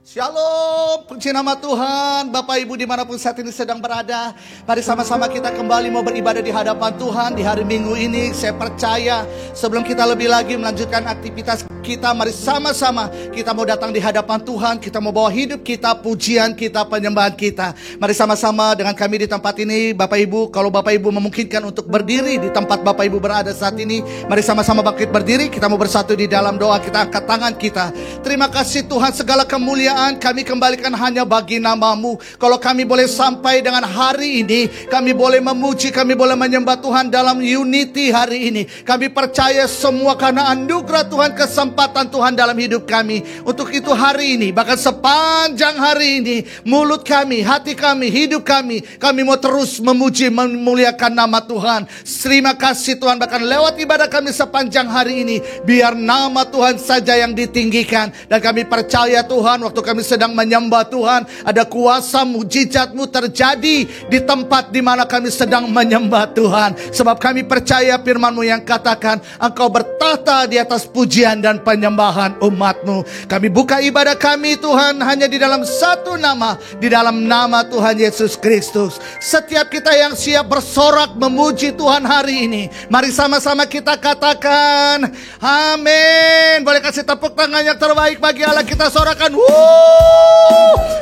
Shalom, puji nama Tuhan. Bapak Ibu dimanapun saat ini sedang berada, mari sama-sama kita kembali mau beribadah di hadapan Tuhan di hari Minggu ini. Saya percaya sebelum kita lebih lagi melanjutkan aktivitas kita, mari sama-sama kita mau datang di hadapan Tuhan. Kita mau bawa hidup kita, pujian kita, penyembahan kita. Mari sama-sama dengan kami di tempat ini. Bapak Ibu, kalau Bapak Ibu memungkinkan untuk berdiri di tempat Bapak Ibu berada saat ini, mari sama-sama bangkit berdiri. Kita mau bersatu di dalam doa. Kita angkat tangan kita. Terima kasih Tuhan, segala kemuliaan kami kembalikan hanya bagi nama-Mu. Kalau kami boleh sampai dengan hari ini, kami boleh memuji, kami boleh menyembah Tuhan dalam unity hari ini. Kami percaya semua karena anugerah Tuhan, kesempatan Tuhan dalam hidup kami. Untuk itu hari ini, bahkan sepanjang hari ini, mulut kami, hati kami, hidup kami mau terus memuji, memuliakan nama Tuhan. Terima kasih Tuhan, bahkan lewat ibadah kami sepanjang hari ini, biar nama Tuhan saja yang ditinggikan. Dan kami percaya Tuhan, waktu kami sedang menyembah Tuhan, ada kuasa mujizat-Mu terjadi di tempat di mana kami sedang menyembah Tuhan. Sebab kami percaya firman-Mu yang katakan, Engkau bertahta di atas pujian dan penyembahan umat-Mu. Kami buka ibadah kami Tuhan hanya di dalam satu nama, di dalam nama Tuhan Yesus Kristus. Setiap kita yang siap bersorak memuji Tuhan hari ini, mari sama-sama kita katakan amin. Boleh kasih tepuk tangan yang terbaik bagi Allah, kita sorakan.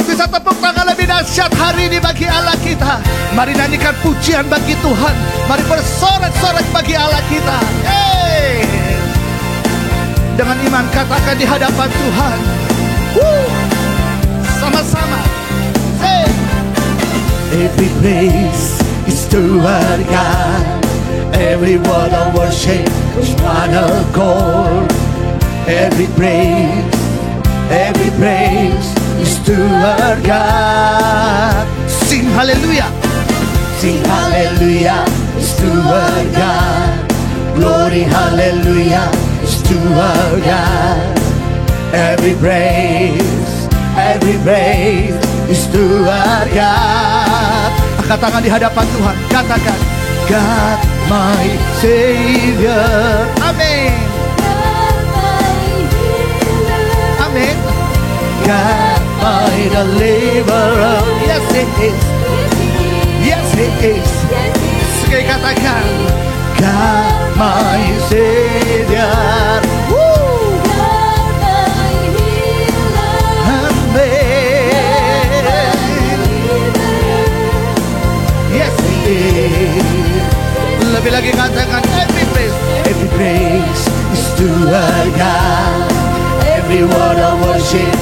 Bisa tepuk tangan lebih dahsyat hari ini bagi Allah kita. Mari nyanyikan pujian bagi Tuhan. Mari bersorak-sorak bagi Allah kita. Dengan iman katakan di hadapan Tuhan. Sama-sama. Every praise is to our God. Every word of worship is one accord. Every praise is to our God. Sing hallelujah. Sing hallelujah is to our God. Glory hallelujah is to our God. Every praise is to our God. Angkat tangan di hadapan Tuhan. Katakan, God my Savior. Amin. Amin. God my deliverer. Yes it is. Yes it is. Sekali katakan, God my Savior. Lebih lagi katakan every praise is to our God. Every word of worship,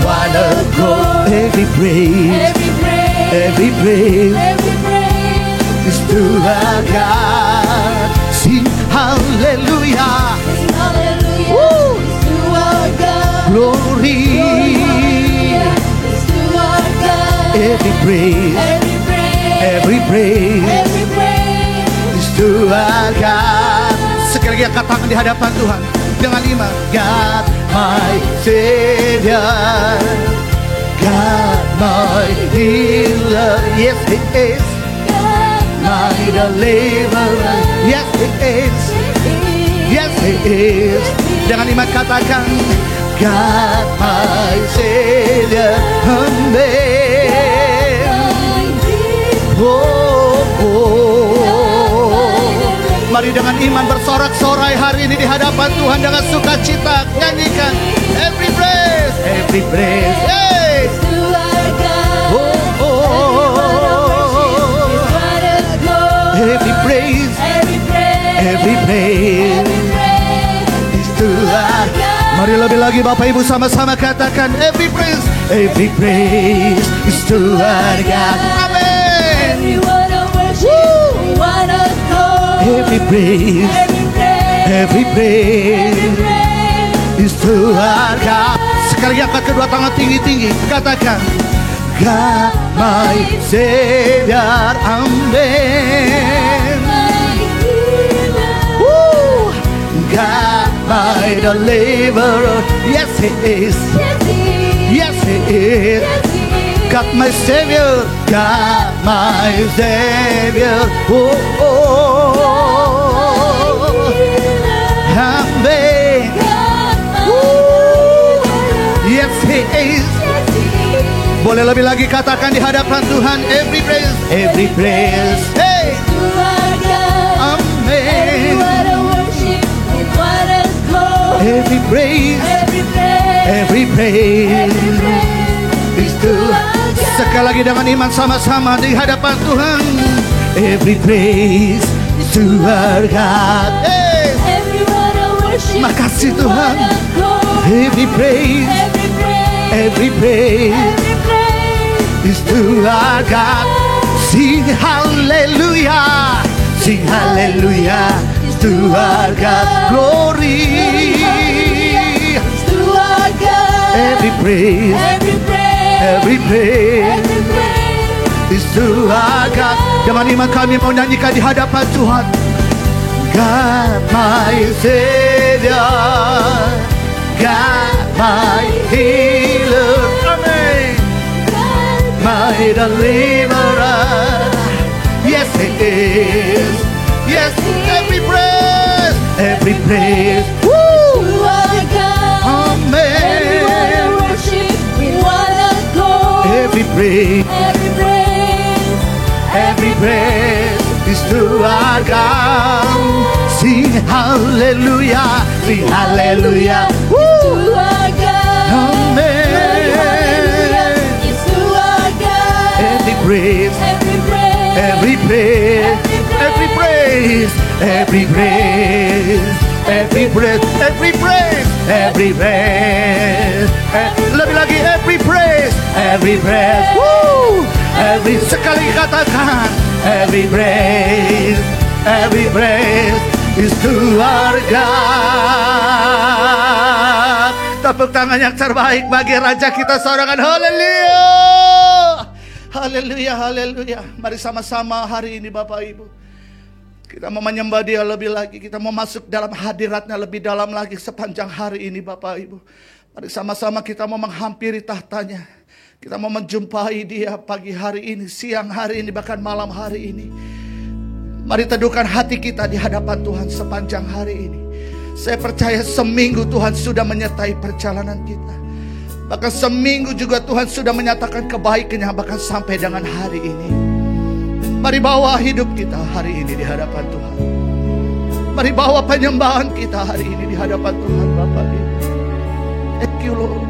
one accord. Every praise is to our God. Sing hallelujah. Woo. Is to our God. Glory is to our God. Every praise is to our God. Sekali lagi angkat tangan di hadapan Tuhan dengan iman. God my Savior, God my healer. Yes it is. God my deliverer. Yes it is. Yes it is. Dengan iman katakan, God my Savior. Amen. Mari dengan iman bersorak-sorai hari ini di hadapan Tuhan dengan sukacita. Nyanyikan every praise yes. Every praise is to our God. Mari lebih lagi Bapak Ibu sama-sama katakan every praise is to our God. Amen. Every praise is to our God. Sekali angkat kedua tangan tinggi-tinggi. Katakan, God my Savior. Amen. God my deliverer. Yes he is. Yes he is. God my Savior. God my Savior. Amen. Yes he is. Boleh lebih lagi katakan di hadapan Tuhan. Every praise, every praise. Hey. Amen. Every praise, every praise is to. Sekali lagi dengan iman sama-sama di hadapan Tuhan. Every praise is to our God. Hey. Makasih Tuhan. Every praise, every praise is to our God. Sing hallelujah, sing hallelujah is to our God. Glory is to our God. Every praise, every praise is to our God. Dengan iman kami mau nyanyikan di hadapan Tuhan. God my Savior, God my healer, amen. My deliverer, yes it is. Yes, every praise, every praise, woo, amen. Every praise, every praise is to our God. Sing hallelujah, sing hallelujah, woo, amen. Every praise, every praise, every praise, every praise, every praise, every praise, every praise. Lebih lagi every praise, every praise, woo, every, sekali katakan every praise, every praise is to our God. Tepuk tangan yang terbaik bagi Raja kita sorangan. Haleluya, haleluya, haleluya. Mari sama-sama hari ini Bapak Ibu, kita mau menyembah Dia lebih lagi. Kita mau masuk dalam hadiratnya lebih dalam lagi sepanjang hari ini Bapak Ibu. Mari sama-sama kita mau menghampiri tahtanya. Kita mau menjumpai Dia pagi hari ini, siang hari ini, bahkan malam hari ini. Mari teduhkan hati kita di hadapan Tuhan sepanjang hari ini. Saya percaya seminggu Tuhan sudah menyertai perjalanan kita. Bahkan seminggu juga Tuhan sudah menyatakan kebaikannya, bahkan sampai dengan hari ini. Mari bawa hidup kita hari ini di hadapan Tuhan. Mari bawa penyembahan kita hari ini di hadapan Tuhan Bapak Ibu. Thank you Lord.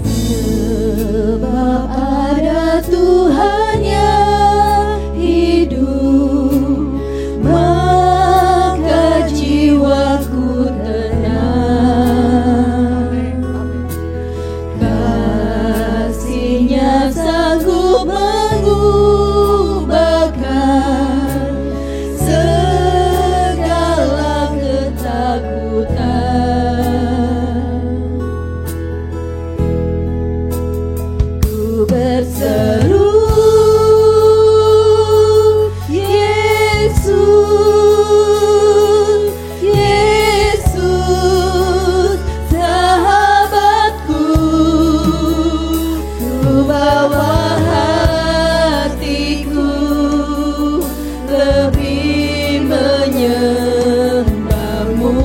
Sebab ada Tuhan yang hidup, maka jiwaku tenang. Kasih-Nya sanggup mengubahkan segala ketakutan. Ku berseru, Yesus, Yesus, sahabatku. Ku bawa hatiku lebih menyembah-Mu.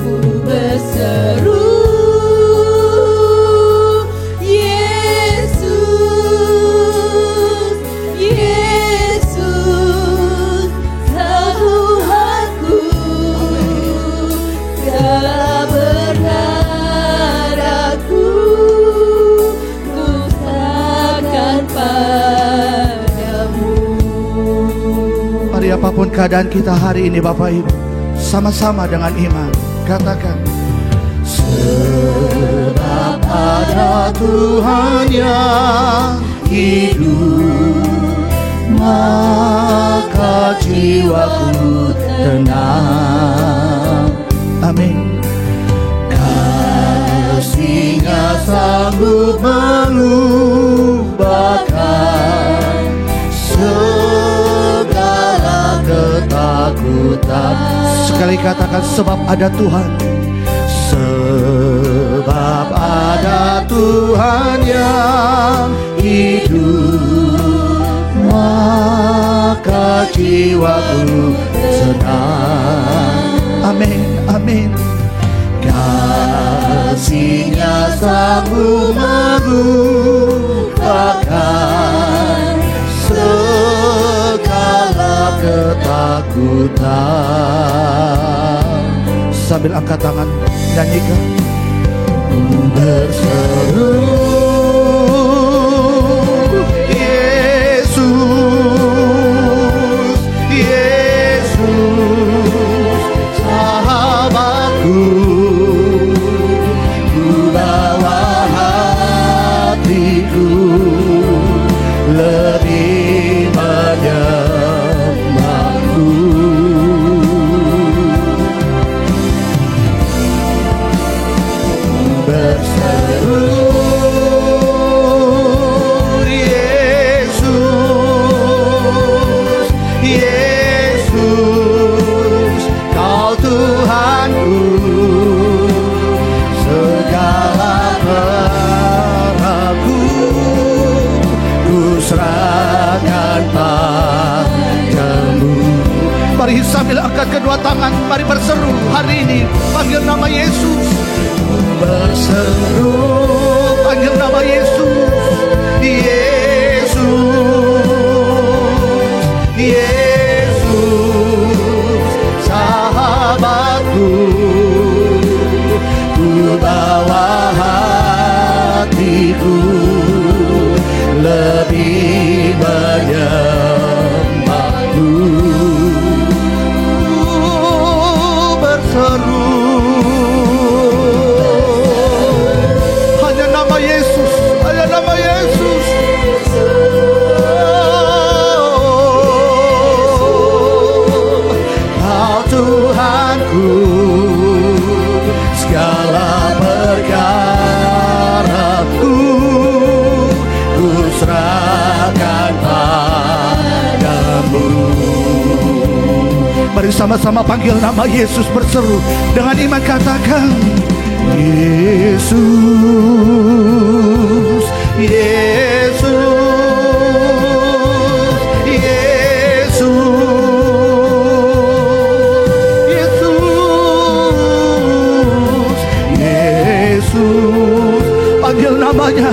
Ku berseru, Yesus, Yesus, Tuhanku. Segala berharapku ku serahkan padamu. Mari apapun keadaan kita hari ini Bapak Ibu, sama-sama dengan iman katakan, sebab ada Tuhan yang hidup, maka jiwaku tenang. Amin. Kasih-Nya sanggup mengubahkan segala ketakutan. Sekali katakan, sebab ada Tuhan. Sebab ada Tuhan yang hidup, maka jiwaku senang. Amin, amin. Kasih-Nya sanggup melupakan segala ketakutan. Sambil angkat tangan, nyanyikan. Berseru, Yesus, Yesus, sahabatku, ku bawa hatiku lebih menyembahmu. Berseru, Yesus, Yesus, Kau Tuhanku, segala harapku ku serahkan padamu. Mari sambil angkat kedua tangan, mari berseru hari ini, panggil nama Yesus. Berseru, panggil nama Yesus, Yesus, Yesus, sahabatku, ku bawa hatiku lebih menyembahmu. Berseru, Tuhanku, segala perkaraku ku serahkan padamu. Mari sama-sama panggil nama Yesus, berseru dengan iman, katakan Yesus, Yesus, panggil namanya,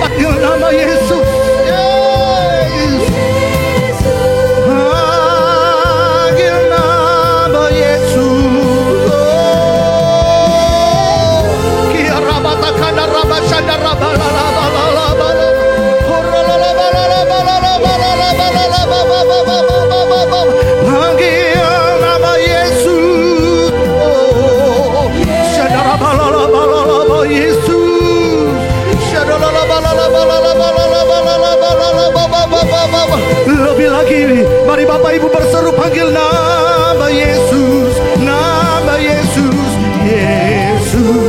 panggil nama Yesus, panggil nama Yesus. Kia rabatakana rabashana rabalalabalala, panggil nama Yesus. Yesus, lebih lagi, mari Bapak Ibu berseru, panggil nama Yesus, nama Yesus, Yesus.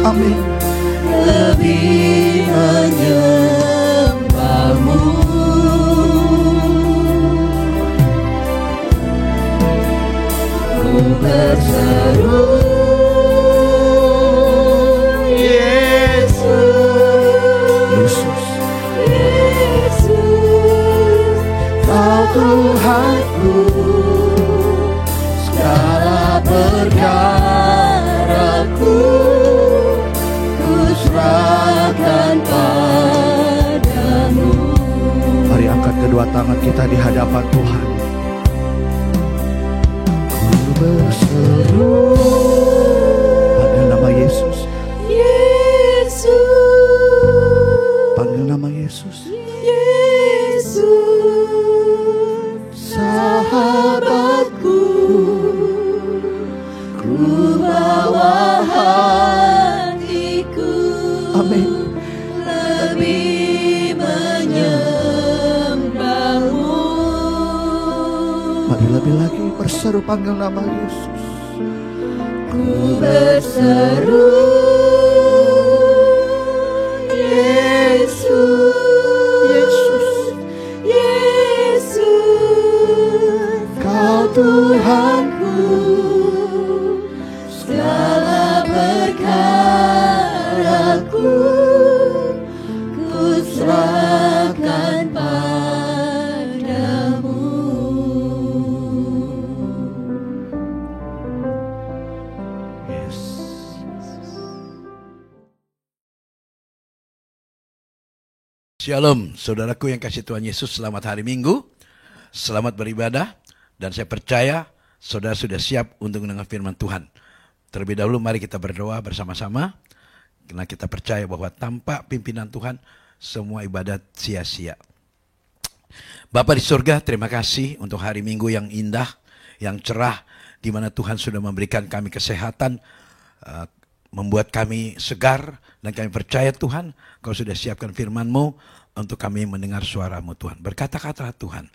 Amin. lebih menyembahmu. Ku berseru, Yesus, Yesus, Kau Tuhanku, segala perkaraku ku serahkan padamu. Mari angkat kedua tangan kita di hadapan Tuhan. Ku berseru, panggil nama Yesus, Yesus, panggil nama Yesus. Yesus, sahabatku, ku bawa hatiku Amin. lebih menyembahmu. Mari lebih lagi berseru, panggil nama Yesus. Ku berseru, Yesus, Yesus, Yesus, Kau Tuhanku, segala perkaraku ku serahkan padamu. Yes. Shalom, saudaraku yang kasih Tuhan Yesus, selamat hari Minggu, selamat beribadah, dan saya percaya saudara sudah siap untuk mendengar firman Tuhan. Terlebih dahulu mari kita berdoa bersama-sama, karena kita percaya bahwa tanpa pimpinan Tuhan, semua ibadat sia-sia. Bapa di surga, terima kasih untuk hari Minggu yang indah, yang cerah, di mana Tuhan sudah memberikan kami kesehatan, membuat kami segar, dan kami percaya Tuhan, Kau sudah siapkan firman-Mu untuk kami mendengar suara-Mu Tuhan. Berkata-kata Tuhan,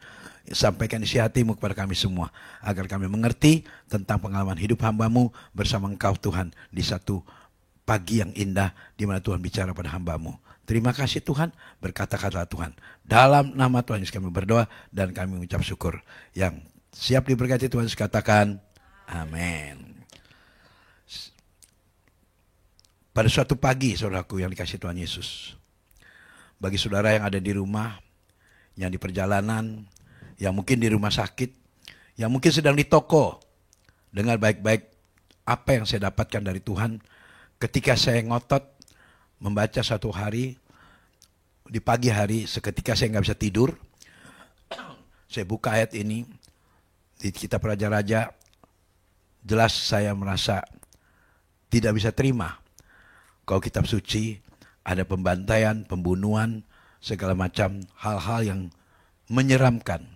sampaikan isi hati-Mu kepada kami semua, agar kami mengerti tentang pengalaman hidup hamba-Mu bersama Engkau Tuhan, di satu pagi yang indah, di mana Tuhan bicara pada hamba-Mu. Terima kasih Tuhan, berkata-kata Tuhan. Dalam nama Tuhan Yesus kami berdoa, dan kami mengucap syukur. Yang siap diberkati Tuhan, katakan, amin. Pada suatu pagi, saudaraku yang dikasih Tuhan Yesus, bagi saudara yang ada di rumah, yang di perjalanan, yang mungkin di rumah sakit, yang mungkin sedang di toko, dengar baik-baik apa yang saya dapatkan dari Tuhan ketika saya ngotot membaca satu hari, di pagi hari, seketika saya nggak bisa tidur, saya buka ayat ini, di kitab Raja-Raja, jelas saya merasa tidak bisa terima. Kalau kitab suci ada pembantaian, pembunuhan, segala macam hal-hal yang menyeramkan.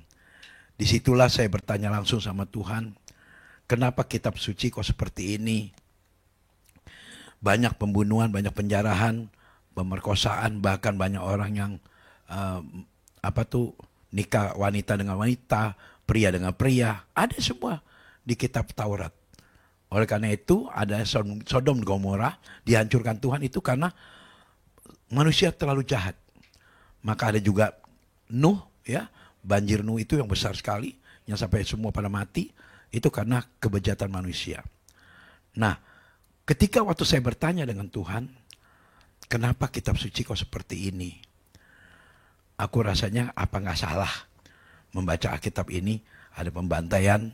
Disitulah saya bertanya langsung sama Tuhan, kenapa kitab suci kok seperti ini? Banyak pembunuhan, banyak penjarahan, pemerkosaan, bahkan banyak orang yang nikah wanita dengan wanita, pria dengan pria, ada semua di kitab Taurat. Oleh karena itu ada Sodom dan Gomora dihancurkan Tuhan itu karena manusia terlalu jahat. Maka ada juga Nuh, ya, banjir Nuh itu yang besar sekali, yang sampai semua pada mati, itu karena kebejatan manusia. Nah, ketika waktu saya bertanya dengan Tuhan, kenapa kitab suci kok seperti ini? Aku rasanya apa nggak salah membaca Alkitab ini, ada pembantaian,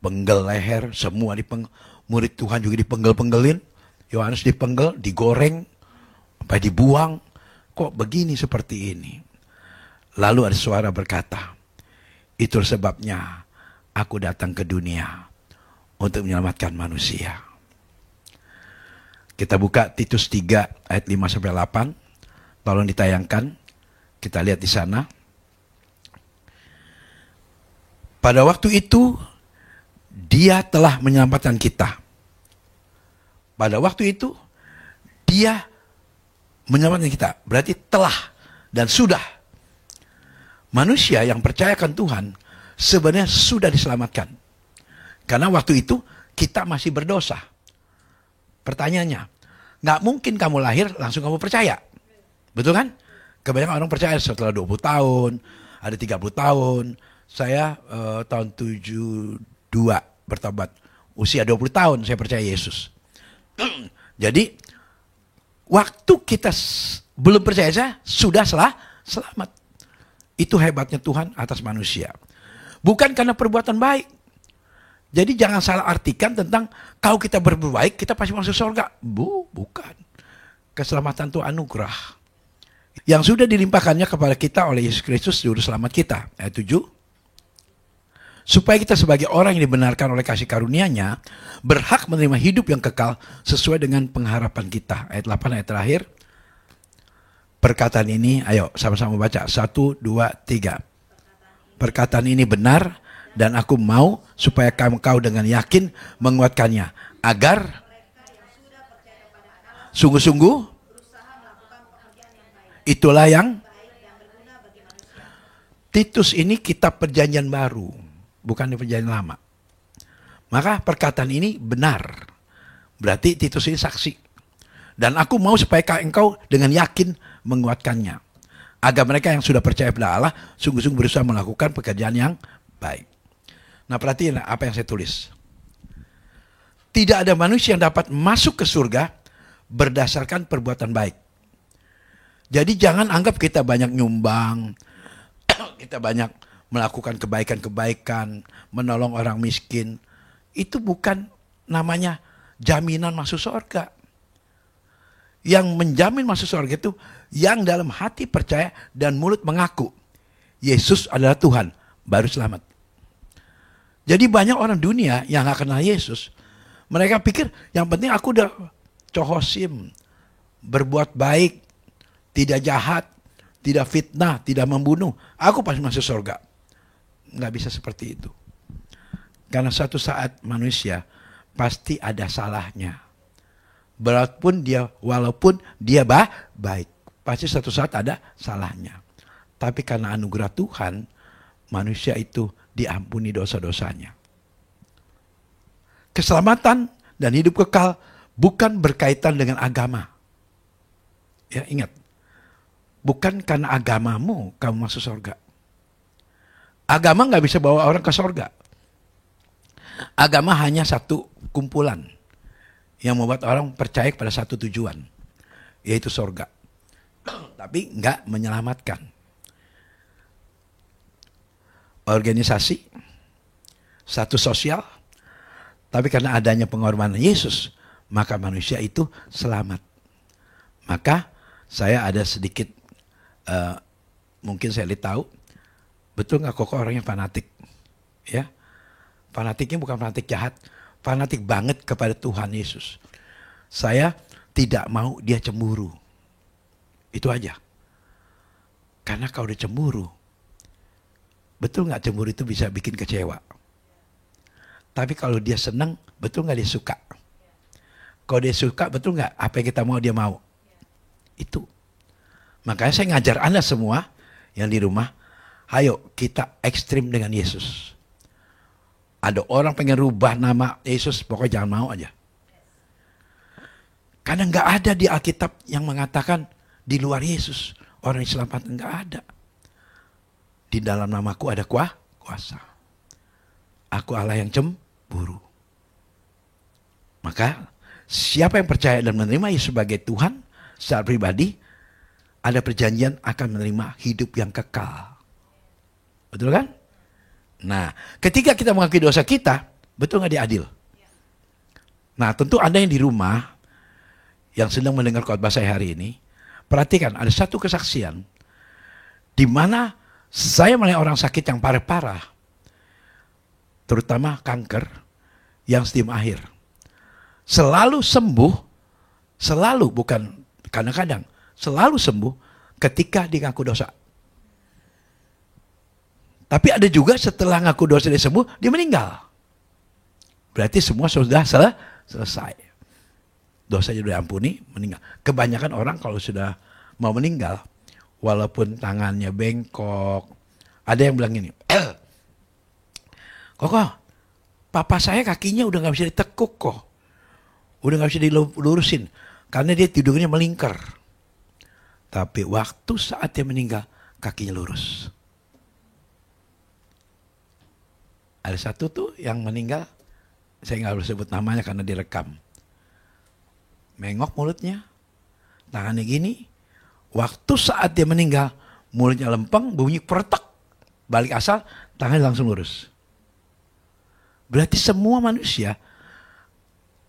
penggal leher, semua murid Tuhan juga dipenggal-penggelin, Yohanes dipenggal, digoreng, sampai dibuang. Kok begini seperti ini? Lalu ada suara berkata, itu sebabnya aku datang ke dunia untuk menyelamatkan manusia. Kita buka Titus 3 ayat 5-8. Tolong ditayangkan. Kita lihat di sana. Pada waktu itu Dia telah menyelamatkan kita. Pada waktu itu Dia menyelamatkan kita. Berarti telah dan sudah. Manusia yang percayakan Tuhan sebenarnya sudah diselamatkan. Karena waktu itu kita masih berdosa. Pertanyaannya, Nggak mungkin kamu lahir langsung kamu percaya. Betul kan? Kebanyakan orang percaya setelah 20 tahun, ada 30 tahun. Saya tahun 72 bertobat. Usia 20 tahun saya percaya Yesus. Jadi waktu kita belum percaya saya sudah selamat. Itu hebatnya Tuhan atas manusia. Bukan karena perbuatan baik. Jadi jangan salah artikan tentang kalau kita berbuat baik kita pasti masuk surga. Bukan. Keselamatan itu anugerah. Yang sudah dilimpahkannya kepada kita oleh Yesus Kristus juru selamat kita. Ayat 7. Supaya kita sebagai orang yang dibenarkan oleh kasih karunia-Nya berhak menerima hidup yang kekal sesuai dengan pengharapan kita. Ayat 8 ayat terakhir. Perkataan ini, ayo sama-sama baca. 1, 2, 3. Perkataan ini benar dan aku mau supaya kau dengan yakin menguatkannya. Agar sungguh-sungguh itulah yang Titus ini kitab perjanjian baru. Bukan di perjanjian lama. Maka perkataan ini benar. Berarti Titus ini saksi. Dan aku mau supaya engkau dengan yakin menguatkannya. Agar mereka yang sudah percaya pada Allah sungguh-sungguh berusaha melakukan pekerjaan yang baik. Nah perhatikan apa yang saya tulis. Tidak ada manusia yang dapat masuk ke surga berdasarkan perbuatan baik. Jadi jangan anggap kita banyak nyumbang, kita banyak melakukan kebaikan-kebaikan, menolong orang miskin. Itu bukan namanya jaminan masuk surga. Yang menjamin masuk surga itu yang dalam hati percaya dan mulut mengaku Yesus adalah Tuhan, baru selamat. Jadi banyak orang dunia yang gak kenal Yesus. Mereka pikir yang penting aku udah cohosim, berbuat baik, tidak jahat, tidak fitnah, tidak membunuh, aku pasti masuk surga. Nggak bisa seperti itu. Karena suatu saat manusia pasti ada salahnya. Walaupun dia baik, pasti suatu saat ada salahnya. Tapi karena anugerah Tuhan, manusia itu diampuni dosa-dosanya. Keselamatan dan hidup kekal bukan berkaitan dengan agama. Ya, ingat. Bukan karena agamamu kamu masuk surga. Agama nggak bisa bawa orang ke surga. Agama hanya satu kumpulan yang membuat orang percaya pada satu tujuan, yaitu surga. Tapi nggak menyelamatkan. Organisasi, status sosial, tapi karena adanya pengorbanan Yesus, maka manusia itu selamat. Maka saya ada sedikit, mungkin saya tahu, betul nggak Koko orangnya fanatik? Ya, fanatiknya bukan fanatik jahat, fanatik banget kepada Tuhan Yesus. Saya tidak mau dia cemburu. Itu aja. Karena kalau dia cemburu, betul nggak cemburu itu bisa bikin kecewa. Tapi kalau dia senang, betul nggak dia suka? Kalau dia suka, betul nggak apa yang kita mau dia mau? Itu. Makanya saya ngajar Anda semua yang di rumah, ayo kita ekstrim dengan Yesus. Ada orang pengen rubah nama Yesus, pokoknya jangan mau aja. Karena nggak ada di Alkitab yang mengatakan di luar Yesus orang diselamatkan, nggak ada. Di dalam namaku ada kuasa. Aku Allah yang cemburu. Maka siapa yang percaya dan menerima Yesus sebagai Tuhan secara pribadi, ada perjanjian akan menerima hidup yang kekal. Betul kan? Nah, ketika kita mengakui dosa kita, betul nggak dia adil? Nah, tentu Anda yang di rumah, yang sedang mendengar khotbah saya hari ini, perhatikan ada satu kesaksian, di mana saya melihat orang sakit yang parah-parah, terutama kanker, yang stage akhir. Selalu sembuh, selalu bukan kadang-kadang, selalu sembuh ketika dia ngaku dosa. Tapi ada juga setelah ngaku dosa dia sembuh, dia meninggal. Berarti semua sudah selesai. Dosanya sudah diampuni, meninggal. Kebanyakan orang kalau sudah mau meninggal, walaupun tangannya bengkok, ada yang bilang gini, Koko, papa saya kakinya udah gak bisa ditekuk kok. Udah gak bisa dilurusin. Karena dia tidurnya melingkar. Tapi waktu saat dia meninggal, kakinya lurus. Ada satu tuh yang meninggal, saya nggak boleh sebut namanya karena direkam. Mengok mulutnya, tangannya gini. Waktu saat dia meninggal, mulutnya lempeng, bunyi peretak. Balik asal, tangannya langsung lurus. Berarti semua manusia,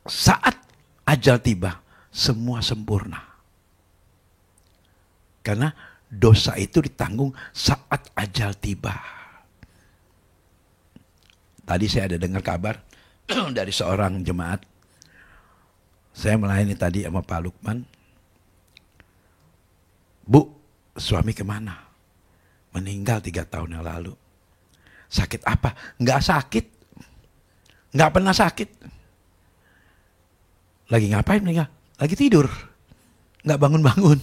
saat ajal tiba, semua sempurna. Karena dosa itu ditanggung saat ajal tiba. Tadi saya ada dengar kabar dari seorang jemaat. Saya melayani tadi sama Pak Lukman. Bu, suami kemana? Meninggal 3 tahun yang lalu. Sakit apa? Nggak sakit. Nggak pernah sakit. Lagi ngapain meninggal? Lagi tidur. Nggak bangun-bangun.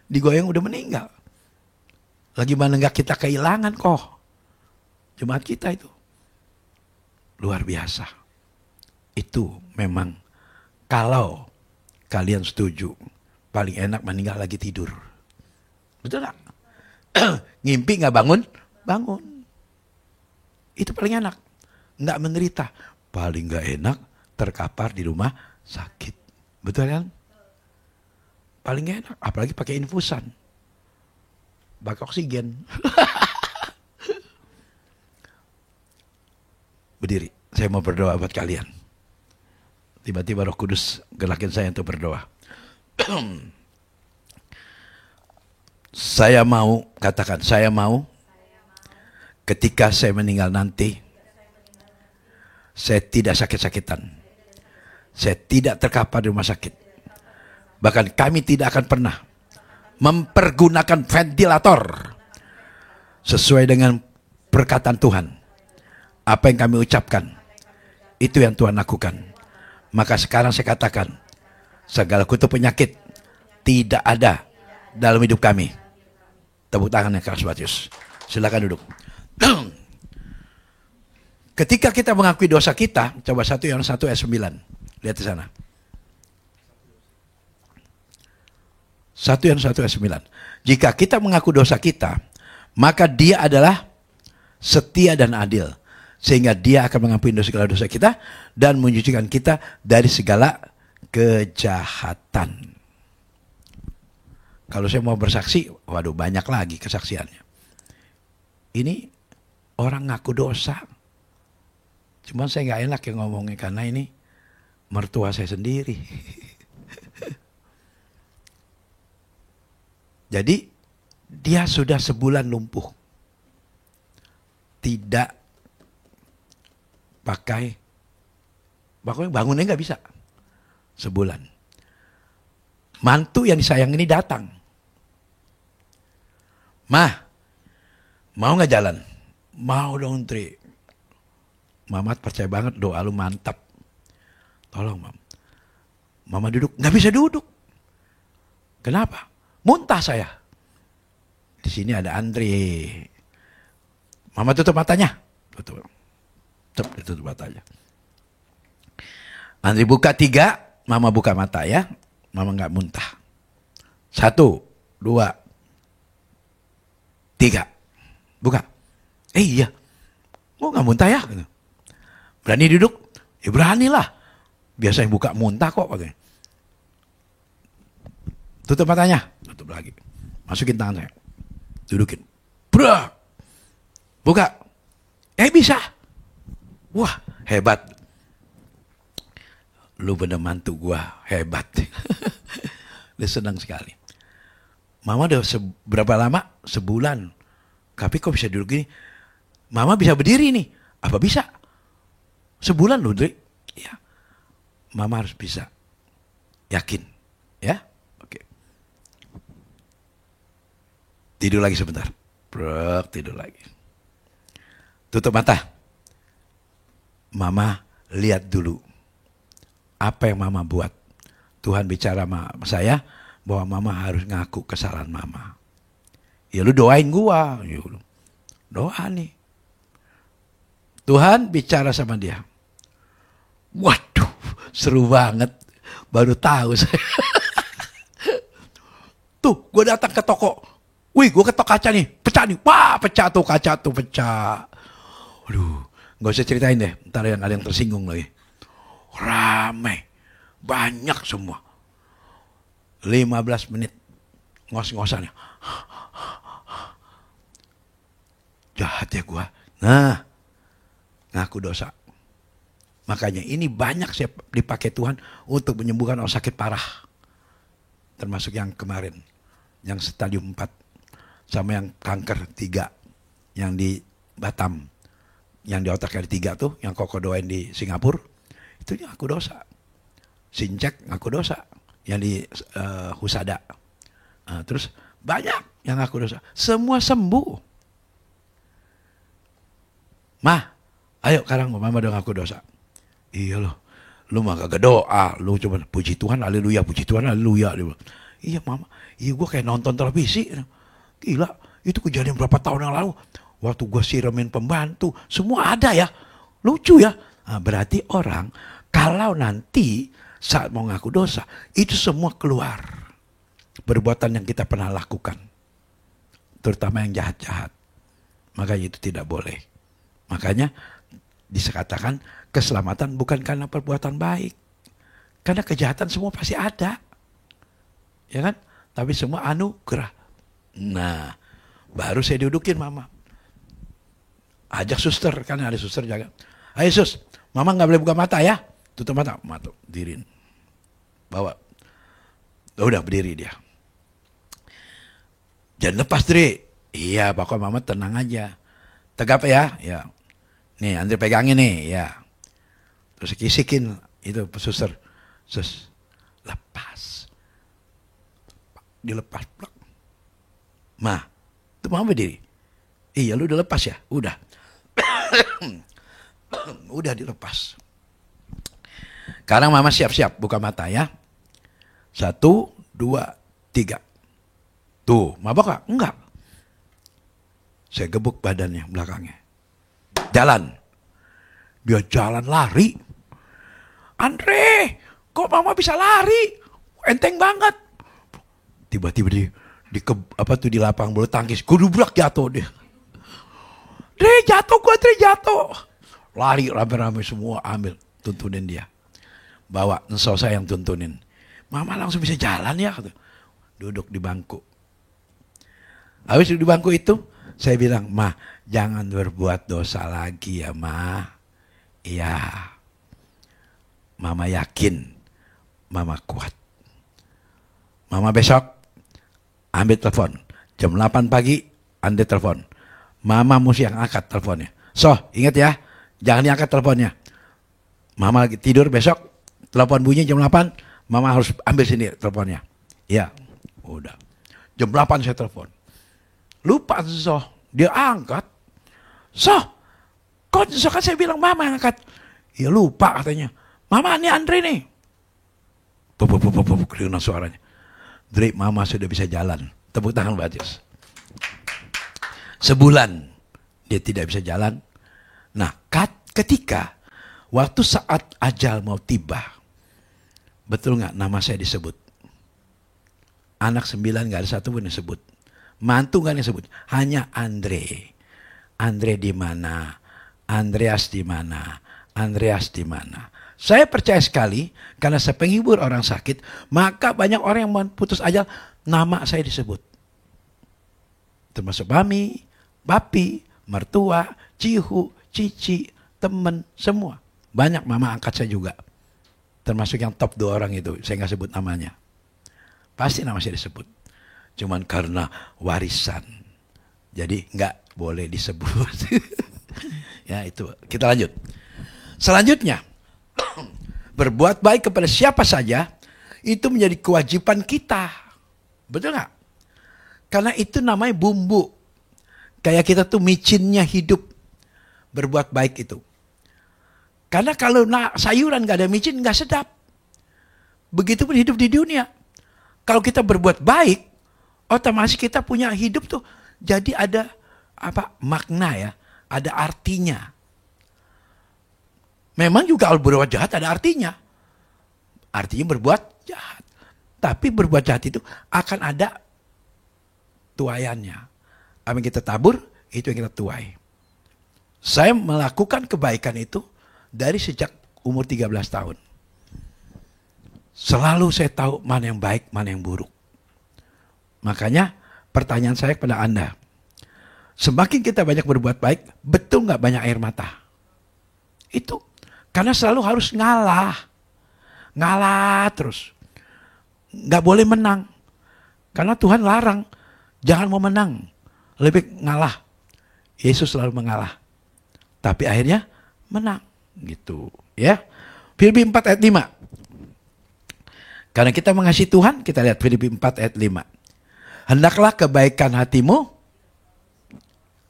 Digoyang udah meninggal. Lagi mana nggak kita kehilangan kok. Jemaat kita itu. Luar biasa. Itu memang kalau kalian setuju, paling enak meninggal lagi tidur. Betul gak? Ngimpi gak bangun? Bangun. Itu paling enak. Gak menderita. Paling gak enak terkapar di rumah sakit. Betul kan? Paling gak enak. Apalagi pakai infusan. Pakai oksigen. Berdiri, saya mau berdoa buat kalian. Tiba-tiba Roh Kudus gerakin saya untuk berdoa. Saya mau, katakan, saya mau ketika saya meninggal nanti, saya tidak sakit-sakitan. Saya tidak terkapar di rumah sakit. Bahkan kami tidak akan pernah mempergunakan ventilator sesuai dengan perkataan Tuhan. Apa yang kami ucapkan, itu yang Tuhan lakukan. Maka sekarang saya katakan, segala kutuk penyakit tidak ada dalam hidup kami. Tepuk tangan yang keras buat Yesus. Silakan duduk. Ketika kita mengakui dosa kita, coba 1 Yohanes 1 ayat 9. Lihat di sana. 1 Yohanes 1 ayat 9. Jika kita mengaku dosa kita, maka Dia adalah setia dan adil. Sehingga Dia akan mengampuni segala dosa kita dan menyucikan kita dari segala kejahatan. Kalau saya mau bersaksi, waduh banyak lagi kesaksiannya. Ini orang ngaku dosa. Cuman saya nggak enak yang ngomongnya karena ini mertua saya sendiri. Jadi dia sudah sebulan lumpuh. Tidak pakai, pokoknya bangunnya nggak bisa. Sebulan. Mantu yang disayang ini datang. Mah, mau nggak jalan? Mau dong, Tri. Mamat percaya banget, doa lu mantap. Tolong, Mam. Mama duduk, nggak bisa duduk. Kenapa? Muntah saya. Di sini ada Andri. Mama tutup matanya. Tutup matanya. Andri buka 3, Mama buka mata ya. Mama nggak muntah. 1, 2, 3. Buka. Iya. Kok nggak muntah ya? Berani duduk? Ya beranilah. Biasa yang buka muntah kok. Tutup matanya. Tutup lagi. Masukin tangan saya. Dudukin. Brak. Buka. Bisa. Wah, hebat. Lu bener mantu gua, hebat. Dia senang sekali. Mama udah berapa lama? Sebulan. Tapi kok bisa duduk gini? Mama bisa berdiri nih. Apa bisa? Sebulan loh, Dri. Ya. Mama harus bisa. Yakin. Ya? Oke. Tidur lagi sebentar. Brak, tidur lagi. Tutup mata. Mama lihat dulu apa yang Mama buat. Tuhan bicara sama saya bahwa Mama harus ngaku kesalahan Mama. Ya lu doain gua. Ya, doa nih. Tuhan bicara sama dia. Waduh, seru banget. Baru tahu saya. Tuh, gue datang ke toko. Wih, gue ketok kaca nih, pecah nih. Wah, pecah tuh kaca tuh, pecah. Aduh, gak usah ceritain deh. Ntar ada yang tersinggung lagi. Ramai, banyak semua. 15 menit ngos-ngosannya. Jahat ya gue. Nah, ngaku dosa. Makanya ini banyak saya dipakai Tuhan untuk menyembuhkan orang sakit parah. Termasuk yang kemarin, yang stadium 4. Sama yang kanker 3. Yang di Batam. Yang di otak ada 3 tuh, yang Koko doain di Singapura. Itu ngaku dosa. Sincek ngaku dosa. Yang di Husada. Terus banyak yang ngaku dosa. Semua sembuh. Mah, ayo sekarang mama udah ngaku dosa. Iya loh, lu mah kagak doa, lu cuma puji Tuhan, haleluya, puji Tuhan, haleluya. Iya mama, iya gue kayak nonton televisi. Gila, itu kejadian berapa tahun yang lalu. Waktu gue siramin pembantu, semua ada ya. Lucu ya. Nah, berarti orang, kalau nanti saat mau ngaku dosa, itu semua keluar. Perbuatan yang kita pernah lakukan. Terutama yang jahat-jahat. Makanya itu tidak boleh. Makanya dikatakan keselamatan bukan karena perbuatan baik. Karena kejahatan semua pasti ada. Ya kan? Tapi semua anugerah. Nah, baru saya dudukin mama. Ajak suster, kan ada suster jaga. Ayo sus, mama gak boleh buka mata ya. Tutup mata, mata, dirin. Bawa. Udah berdiri dia. Jangan lepas Dri. Iya, pokoknya mama tenang aja. Tegap ya, ya. Nih, Andre pegangin nih, ya. Terus kisikin itu suster. Sus, lepas. Dilepas. Ma, itu mama berdiri. Iya, lu udah lepas ya? Udah. Udah dilepas. Sekarang mama siap-siap buka mata ya. 1, 2, 3. Tuh, mabok gak? Enggak. Saya gebuk badannya belakangnya. Jalan. Dia jalan lari. Andre, kok mama bisa lari? Enteng banget. Tiba-tiba di lapang bulu tangkis, gudubrak jatuh dia. Dre jatuh, Dre jatuh. Lari rame-rame semua ambil, tuntunin dia. Bawa, saya yang tuntunin. Mama langsung bisa jalan ya. Duduk di bangku. Habis duduk di bangku itu, saya bilang, Ma, jangan berbuat dosa lagi ya, Ma. Iya. Mama yakin, Mama kuat. Mama besok, ambil telepon. Jam 8 pagi, ambil telepon. Mama mesti yang angkat teleponnya. So, ingat ya, jangan diangkat teleponnya. Mama lagi tidur besok, telepon bunyi jam 8, Mama harus ambil sini teleponnya. Iya, udah. Jam 8 saya telepon. Lupa So, dia angkat. So, kok So kan saya bilang Mama yang angkat. Ya lupa katanya. Mama ini Andre nih. Kedengaran suaranya. Dre, Mama sudah bisa jalan. Tepuk tangan buat Yesus. Sebulan dia tidak bisa jalan. Nah, ketika waktu saat ajal mau tiba, betul nggak nama saya disebut? Anak 9 nggak ada satu pun disebut. Mantu nggak disebut. Hanya Andre. Andre di mana? Andreas di mana? Andreas di mana? Saya percaya sekali karena saya penghibur orang sakit, maka banyak orang yang putus ajal, nama saya disebut. Termasuk Mami, Papi, mertua, Cihu, Cici, temen, semua. Banyak mama angkat saya juga. Termasuk yang top 2 orang itu, saya nggak sebut namanya. Pasti nama saya disebut. Cuman karena warisan. Jadi nggak boleh disebut. Ya itu, kita lanjut. Selanjutnya, berbuat baik kepada siapa saja, itu menjadi kewajiban kita. Betul nggak? Karena itu namanya bumbu. Kayak kita tuh micinnya hidup. Berbuat baik itu. Karena kalau sayuran gak ada micin gak sedap. Begitupun hidup di dunia. Kalau kita berbuat baik, otomatis kita punya hidup tuh jadi ada makna ya, ada artinya. Memang juga kalau berbuat jahat ada artinya. artinya berbuat jahat. Tapi berbuat jahat itu akan ada tuaiannya. Apa yang kita tabur, itu yang kita tuai. Saya melakukan kebaikan itu dari sejak umur 13 tahun. Selalu saya tahu mana yang baik, mana yang buruk. Makanya pertanyaan saya kepada Anda, semakin kita banyak berbuat baik, betul nggak banyak air mata? Itu karena selalu harus ngalah terus, nggak boleh menang. Karena Tuhan larang, jangan mau menang, lebih ngalah. Yesus selalu mengalah, tapi akhirnya menang, gitu, ya. Filipi 4 ayat 5. Karena kita mengasihi Tuhan, kita lihat Filipi 4 ayat 5. Hendaklah kebaikan hatimu.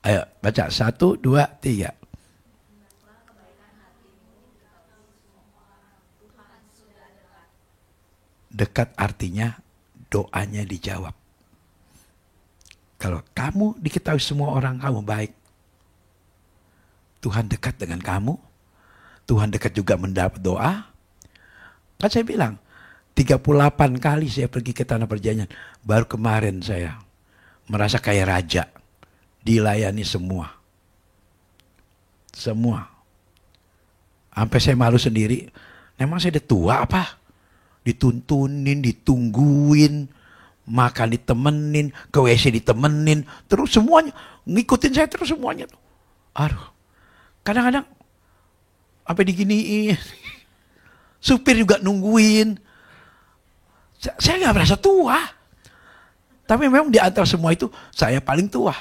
Ayo baca 1, 2, 3. Dekat artinya doanya dijawab. Kalau kamu diketahui semua orang kamu baik, Tuhan dekat dengan kamu. Tuhan dekat juga mendapat doa. Kan saya bilang, 38 kali saya pergi ke tanah perjanjian. Baru kemarin saya merasa kayak raja. Dilayani semua. Semua. Sampai saya malu sendiri. Memang saya udah tua apa? Dituntunin, ditungguin. Makan ditemenin, ke WC ditemenin. Terus semuanya. Ngikutin saya terus semuanya. Aduh. Kadang-kadang. Sampai diginiin. Supir juga nungguin. Saya nggak merasa tua. Tapi memang di antara semua itu saya paling tua.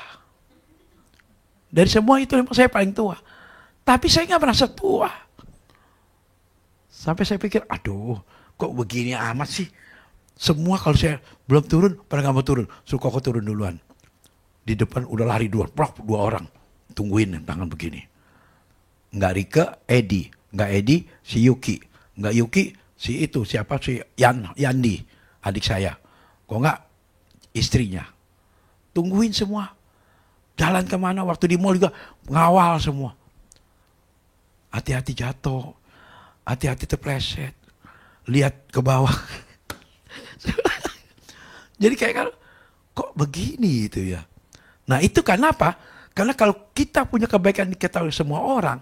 Dari semua itu memang saya paling tua. Tapi saya nggak merasa tua. Sampai saya pikir, aduh kok begini amat sih. Semua kalau saya belum turun, pada nggak mau turun. Suruh kok turun duluan. Di depan udah lari dua orang. Tungguin tangan begini. Nggak Rike, Edi. Nggak Edi, si Yuki. Nggak Yuki, si itu, siapa si Yandi, adik saya. Kok nggak istrinya. Tungguin semua. Jalan kemana, waktu di mall juga ngawal semua. Hati-hati jatuh. Hati-hati terpleset. Lihat ke bawah. Jadi kayak kok begini itu ya. Nah itu karena apa? Karena kalau kita punya kebaikan diketahui semua orang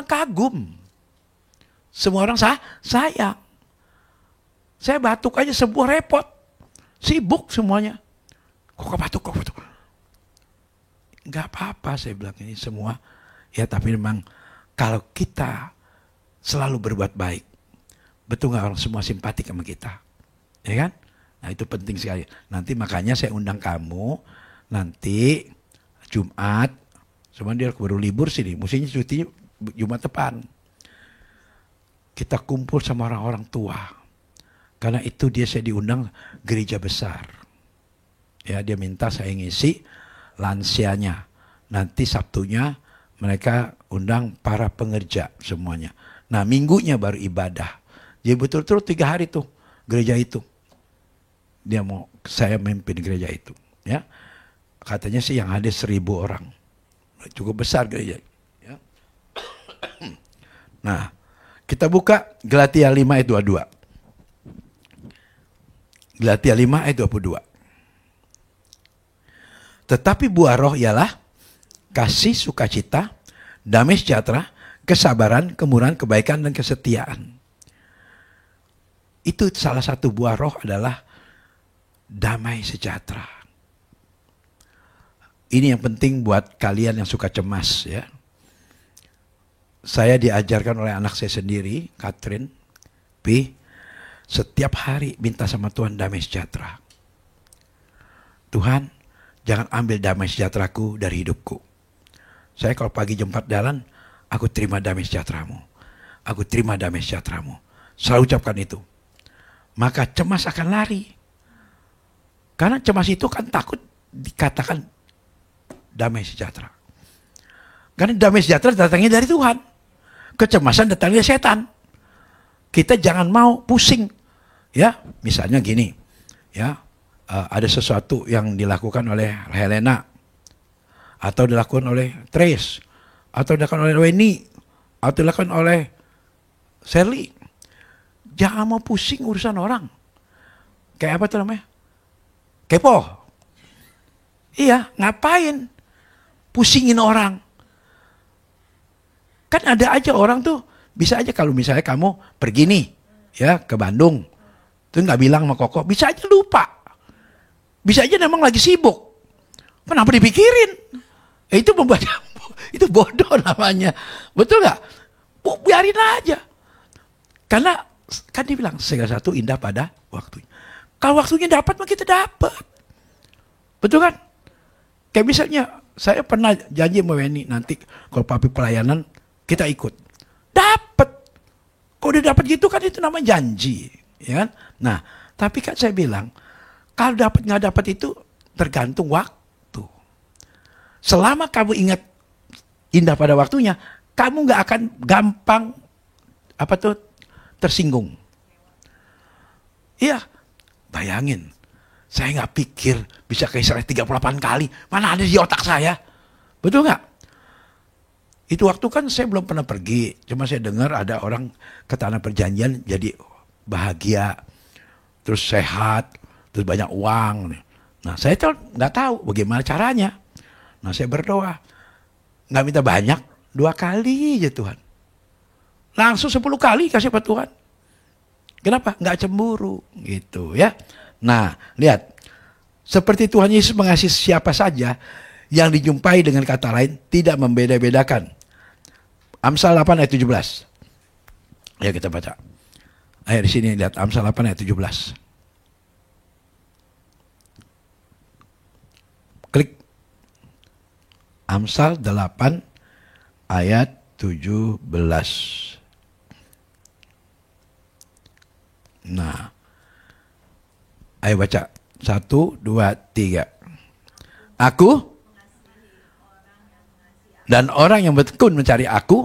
kagum. Semua orang sayang. Saya batuk aja sebuah repot. Sibuk semuanya. Kok batuk? Enggak apa-apa saya bilang ini semua. Ya tapi memang kalau kita selalu berbuat baik. Betul gak orang semua simpati sama kita? Ya kan? Nah itu penting sekali. Nanti makanya saya undang kamu. Nanti Jumat. Sebenarnya dia baru libur sih nih. Mestinya cutinya Jumat depan. Kita kumpul sama orang-orang tua. Karena itu saya diundang gereja besar. Ya, dia minta saya ngisi lansianya. Nanti Sabtunya mereka undang para pengerja semuanya. Nah, minggunya baru ibadah. Jadi betul-betul 3 hari tuh gereja itu. Dia mau saya memimpin gereja itu, ya. Katanya sih yang ada 1.000 orang. Cukup besar gereja. Ya. Nah, kita buka Galatia 5 ayat 22. Galatia 5 ayat 22. Tetapi buah roh ialah kasih, sukacita, damai sejahtera, kesabaran, kemurahan, kebaikan, dan kesetiaan. Itu salah satu buah roh adalah damai sejahtera. Ini yang penting buat kalian yang suka cemas ya. Saya diajarkan oleh anak saya sendiri, Catherine, setiap hari minta sama Tuhan damai sejahtera. Tuhan, jangan ambil damai sejahteraku dari hidupku. Saya kalau pagi jam 4 jalan, aku terima damai sejahteramu. Aku terima damai sejahteramu. Selalu ucapkan itu. Maka cemas akan lari. Karena cemas itu kan takut dikatakan damai sejahtera. Karena damai sejahtera datangnya dari Tuhan. Kecemasan datangnya dari setan. Kita jangan mau pusing. Ya, misalnya gini. Ya, ada sesuatu yang dilakukan oleh Helena. Atau dilakukan oleh Trace. Atau dilakukan oleh Weni. Atau dilakukan oleh Sherly. Jangan mau pusing urusan orang. Kayak apa tuh namanya? Kepo. Iya, ngapain pusingin orang? Kan ada aja orang tuh, bisa aja kalau misalnya kamu pergi nih, ya ke Bandung, tuh nggak bilang sama Koko, bisa aja lupa. Bisa aja memang lagi sibuk. Kenapa dipikirin? Itu membaca, itu bodoh namanya. Betul nggak? Biarin aja. Karena kan dia bilang segala sesuatu indah pada waktunya. Kalau waktunya dapat, mah kita dapat. Betul kan? Kayak misalnya saya pernah janji sama Weni nanti kalau papi pelayanan kita ikut. Dapat. Kalau udah dapat gitu kan itu namanya janji, ya kan? Nah, tapi kan saya bilang kalau dapat nggak dapat itu tergantung waktu. Selama kamu ingat indah pada waktunya, kamu nggak akan gampang tersinggung. Iya, bayangin. Saya nggak pikir bisa ke Israel 38 kali. Mana ada di otak saya. Betul nggak? Itu waktu kan saya belum pernah pergi. Cuma saya dengar ada orang ke tanah perjanjian jadi bahagia. Terus sehat. Terus banyak uang. Nah saya nggak tahu bagaimana caranya. Nah saya berdoa. Nggak minta banyak. 2 kali aja Tuhan. Langsung 10 kali kasih Pak Tuhan. Kenapa? Nggak cemburu. Gitu ya. Nah, lihat. Seperti Tuhan Yesus mengasihi siapa saja yang dijumpai dengan kata lain tidak membeda-bedakan. Amsal 8 ayat 17. Ayo kita baca. Ayo di sini lihat Amsal 8 ayat 17. Klik. Amsal 8 ayat 17. Nah, ayo baca. 1, 2, 3. Aku dan orang yang bertekun mencari aku